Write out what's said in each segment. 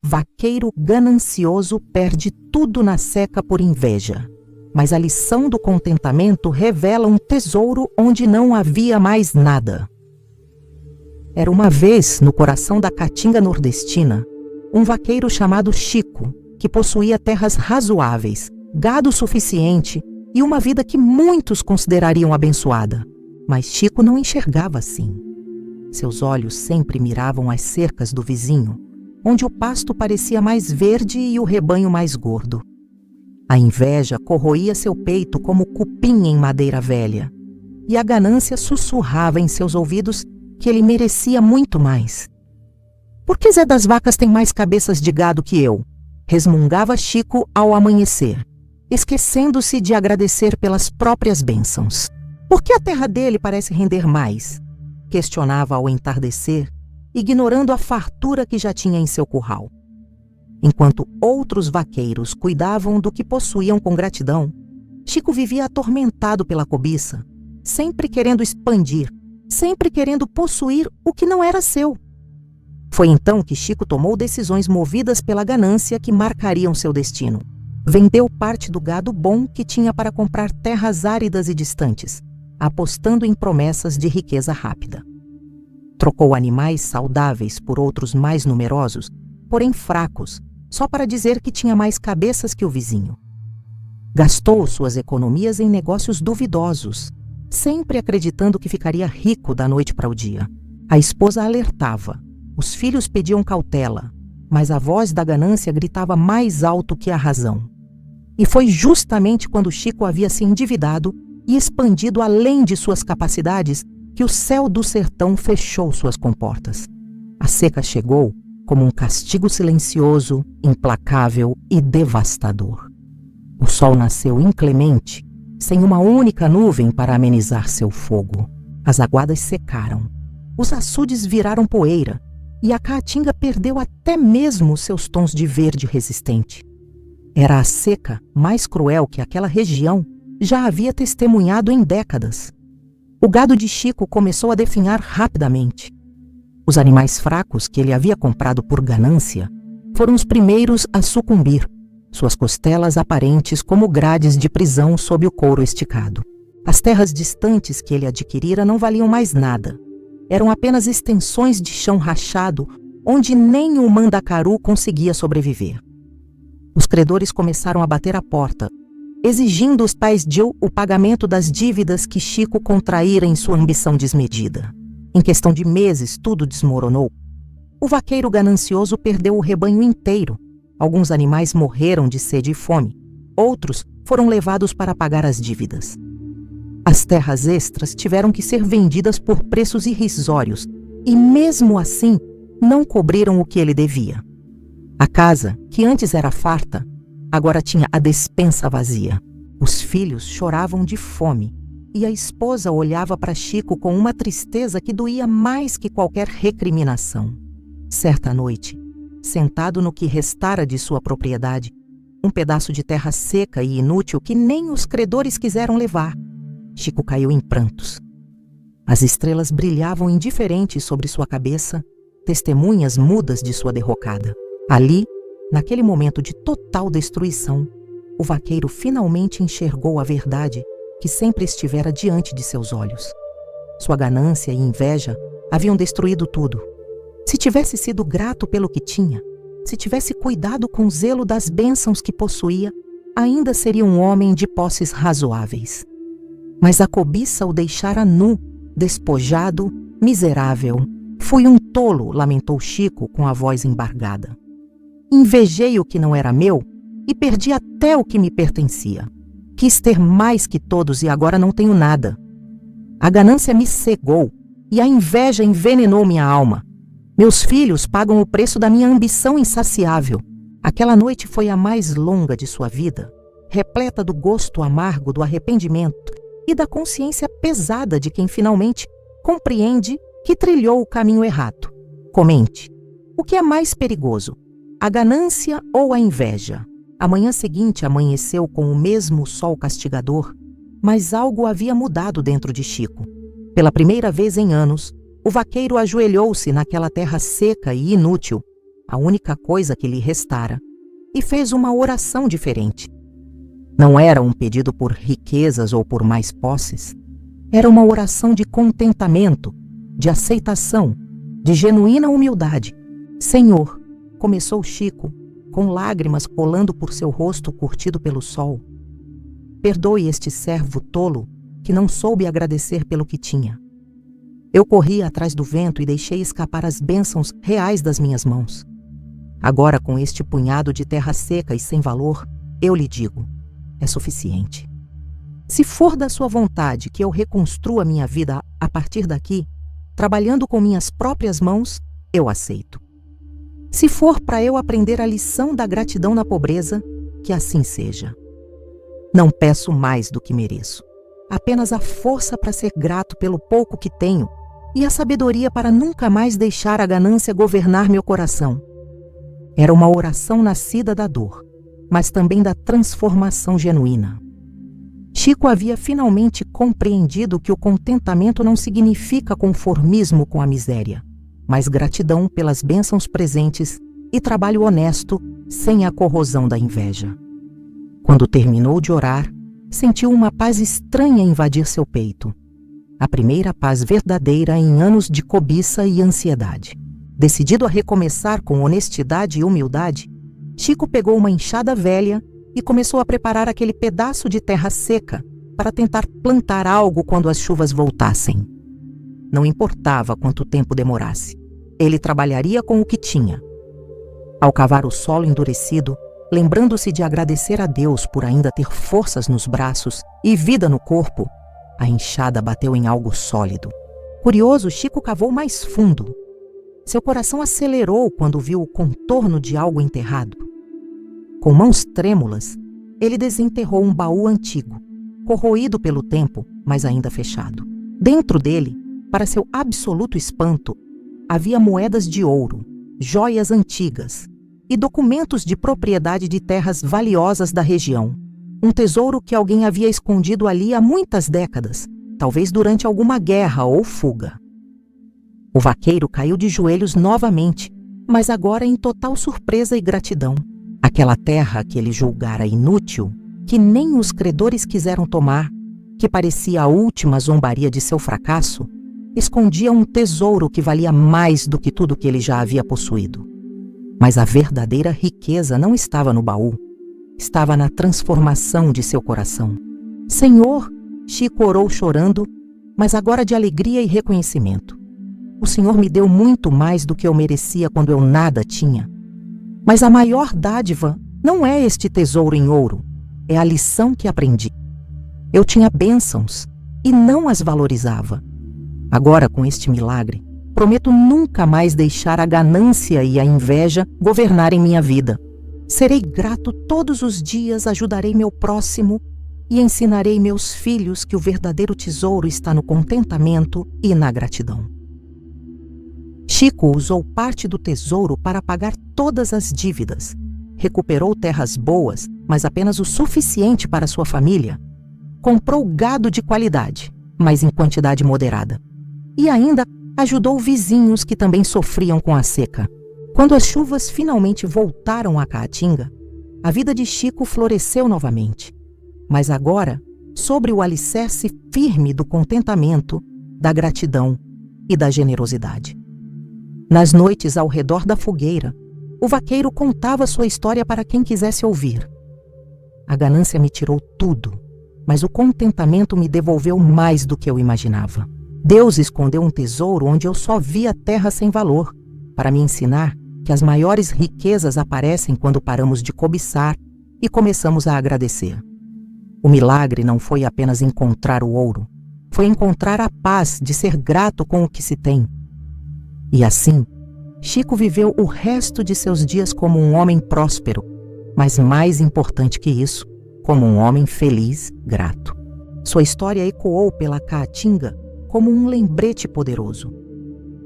Vaqueiro ganancioso perde tudo na seca por inveja, mas a lição do contentamento revela um tesouro onde não havia mais nada. Era uma vez, no coração da caatinga nordestina, um vaqueiro chamado Chico, que possuía terras razoáveis, gado suficiente e uma vida que muitos considerariam abençoada. Mas Chico não enxergava assim. Seus olhos sempre miravam as cercas do vizinho, onde o pasto parecia mais verde e o rebanho mais gordo. A inveja corroía seu peito como cupim em madeira velha, e a ganância sussurrava em seus ouvidos que ele merecia muito mais. Por que Zé das Vacas tem mais cabeças de gado que eu? Resmungava Chico ao amanhecer, esquecendo-se de agradecer pelas próprias bênçãos. Por que a terra dele parece render mais? Questionava ao entardecer, ignorando a fartura que já tinha em seu curral. Enquanto outros vaqueiros cuidavam do que possuíam com gratidão, Chico vivia atormentado pela cobiça, sempre querendo expandir, sempre querendo possuir o que não era seu. Foi então que Chico tomou decisões movidas pela ganância que marcariam seu destino. Vendeu parte do gado bom que tinha para comprar terras áridas e distantes, apostando em promessas de riqueza rápida. Trocou animais saudáveis por outros mais numerosos, porém fracos, só para dizer que tinha mais cabeças que o vizinho. Gastou suas economias em negócios duvidosos, sempre acreditando que ficaria rico da noite para o dia. A esposa alertava, os filhos pediam cautela, mas a voz da ganância gritava mais alto que a razão. E foi justamente quando Chico havia se endividado e expandido além de suas capacidades que o céu do sertão fechou suas comportas. A seca chegou como um castigo silencioso, implacável e devastador. O sol nasceu inclemente, sem uma única nuvem para amenizar seu fogo. As aguadas secaram, os açudes viraram poeira e a caatinga perdeu até mesmo seus tons de verde resistente. Era a seca mais cruel que aquela região já havia testemunhado em décadas. O gado de Chico começou a definhar rapidamente. Os animais fracos que ele havia comprado por ganância foram os primeiros a sucumbir, suas costelas aparentes como grades de prisão sob o couro esticado. As terras distantes que ele adquirira não valiam mais nada. Eram apenas extensões de chão rachado onde nem o mandacaru conseguia sobreviver. Os credores começaram a bater à porta, exigindo os tais de o pagamento das dívidas que Chico contraíra em sua ambição desmedida. Em questão de meses, tudo desmoronou. O vaqueiro ganancioso perdeu o rebanho inteiro. Alguns animais morreram de sede e fome. Outros foram levados para pagar as dívidas. As terras extras tiveram que ser vendidas por preços irrisórios e, mesmo assim, não cobriram o que ele devia. A casa, que antes era farta, agora tinha a despensa vazia. Os filhos choravam de fome e a esposa olhava para Chico com uma tristeza que doía mais que qualquer recriminação. Certa noite, sentado no que restara de sua propriedade, um pedaço de terra seca e inútil que nem os credores quiseram levar, Chico caiu em prantos. As estrelas brilhavam indiferentes sobre sua cabeça, testemunhas mudas de sua derrocada. Ali, naquele momento de total destruição, o vaqueiro finalmente enxergou a verdade que sempre estivera diante de seus olhos. Sua ganância e inveja haviam destruído tudo. Se tivesse sido grato pelo que tinha, se tivesse cuidado com zelo das bênçãos que possuía, ainda seria um homem de posses razoáveis. Mas a cobiça o deixara nu, despojado, miserável. Fui um tolo, lamentou Chico com a voz embargada. Invejei o que não era meu e perdi até o que me pertencia. Quis ter mais que todos e agora não tenho nada. A ganância me cegou e a inveja envenenou minha alma. Meus filhos pagam o preço da minha ambição insaciável. Aquela noite foi a mais longa de sua vida, repleta do gosto amargo do arrependimento e da consciência pesada de quem finalmente compreende que trilhou o caminho errado. Comente, o que é mais perigoso? A ganância ou a inveja? A manhã seguinte amanheceu com o mesmo sol castigador, mas algo havia mudado dentro de Chico. Pela primeira vez em anos, o vaqueiro ajoelhou-se naquela terra seca e inútil a única coisa que lhe restara, e fez uma oração diferente. Não era um pedido por riquezas ou por mais posses. Era uma oração de contentamento, de aceitação, de genuína humildade. Senhor, começou Chico, com lágrimas rolando por seu rosto curtido pelo sol. Perdoe este servo tolo que não soube agradecer pelo que tinha. Eu corri atrás do vento e deixei escapar as bênçãos reais das minhas mãos. Agora, com este punhado de terra seca e sem valor, eu lhe digo, é suficiente. Se for da sua vontade que eu reconstrua minha vida a partir daqui, trabalhando com minhas próprias mãos, eu aceito. Se for para eu aprender a lição da gratidão na pobreza, que assim seja. Não peço mais do que mereço. Apenas a força para ser grato pelo pouco que tenho e a sabedoria para nunca mais deixar a ganância governar meu coração. Era uma oração nascida da dor, mas também da transformação genuína. Chico havia finalmente compreendido que o contentamento não significa conformismo com a miséria, mas gratidão pelas bênçãos presentes e trabalho honesto sem a corrosão da inveja. Quando terminou de orar, sentiu uma paz estranha invadir seu peito. A primeira paz verdadeira em anos de cobiça e ansiedade. Decidido a recomeçar com honestidade e humildade, Chico pegou uma enxada velha e começou a preparar aquele pedaço de terra seca para tentar plantar algo quando as chuvas voltassem. Não importava quanto tempo demorasse, ele trabalharia com o que tinha. Ao cavar o solo endurecido, lembrando-se de agradecer a Deus por ainda ter forças nos braços e vida no corpo, a enxada bateu em algo sólido. Curioso, Chico cavou mais fundo. Seu coração acelerou quando viu o contorno de algo enterrado. Com mãos trêmulas, ele desenterrou um baú antigo, corroído pelo tempo, mas ainda fechado. Dentro dele, para seu absoluto espanto, havia moedas de ouro, joias antigas e documentos de propriedade de terras valiosas da região. Um tesouro que alguém havia escondido ali há muitas décadas, talvez durante alguma guerra ou fuga. O vaqueiro caiu de joelhos novamente, mas agora em total surpresa e gratidão. Aquela terra que ele julgara inútil, que nem os credores quiseram tomar, que parecia a última zombaria de seu fracasso, escondia um tesouro que valia mais do que tudo que ele já havia possuído. Mas a verdadeira riqueza não estava no baú, estava na transformação de seu coração. Senhor, Chico orou chorando, mas agora de alegria e reconhecimento. O Senhor me deu muito mais do que eu merecia quando eu nada tinha. Mas a maior dádiva não é este tesouro em ouro, é a lição que aprendi. Eu tinha bênçãos e não as valorizava. Agora, com este milagre, prometo nunca mais deixar a ganância e a inveja governarem minha vida. Serei grato todos os dias, ajudarei meu próximo e ensinarei meus filhos que o verdadeiro tesouro está no contentamento e na gratidão. Chico usou parte do tesouro para pagar todas as dívidas. Recuperou terras boas, mas apenas o suficiente para sua família. Comprou gado de qualidade, mas em quantidade moderada. E ainda ajudou vizinhos que também sofriam com a seca. Quando as chuvas finalmente voltaram à Caatinga, a vida de Chico floresceu novamente. Mas agora, sobre o alicerce firme do contentamento, da gratidão e da generosidade. Nas noites ao redor da fogueira, o vaqueiro contava sua história para quem quisesse ouvir. A ganância me tirou tudo, mas o contentamento me devolveu mais do que eu imaginava. Deus escondeu um tesouro onde eu só via terra sem valor, para me ensinar que as maiores riquezas aparecem quando paramos de cobiçar e começamos a agradecer. O milagre não foi apenas encontrar o ouro, foi encontrar a paz de ser grato com o que se tem. E assim, Chico viveu o resto de seus dias como um homem próspero, mas mais importante que isso, como um homem feliz, grato. Sua história ecoou pela Caatinga como um lembrete poderoso.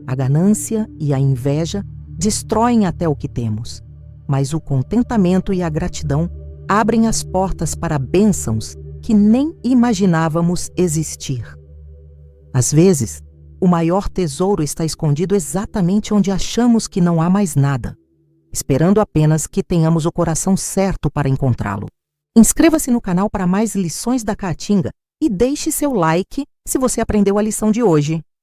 A ganância e a inveja destroem até o que temos, mas o contentamento e a gratidão abrem as portas para bênçãos que nem imaginávamos existir. Às vezes, o maior tesouro está escondido exatamente onde achamos que não há mais nada. esperando apenas que tenhamos o coração certo para encontrá-lo. Inscreva-se no canal para mais lições da Caatinga e deixe seu like se você aprendeu a lição de hoje.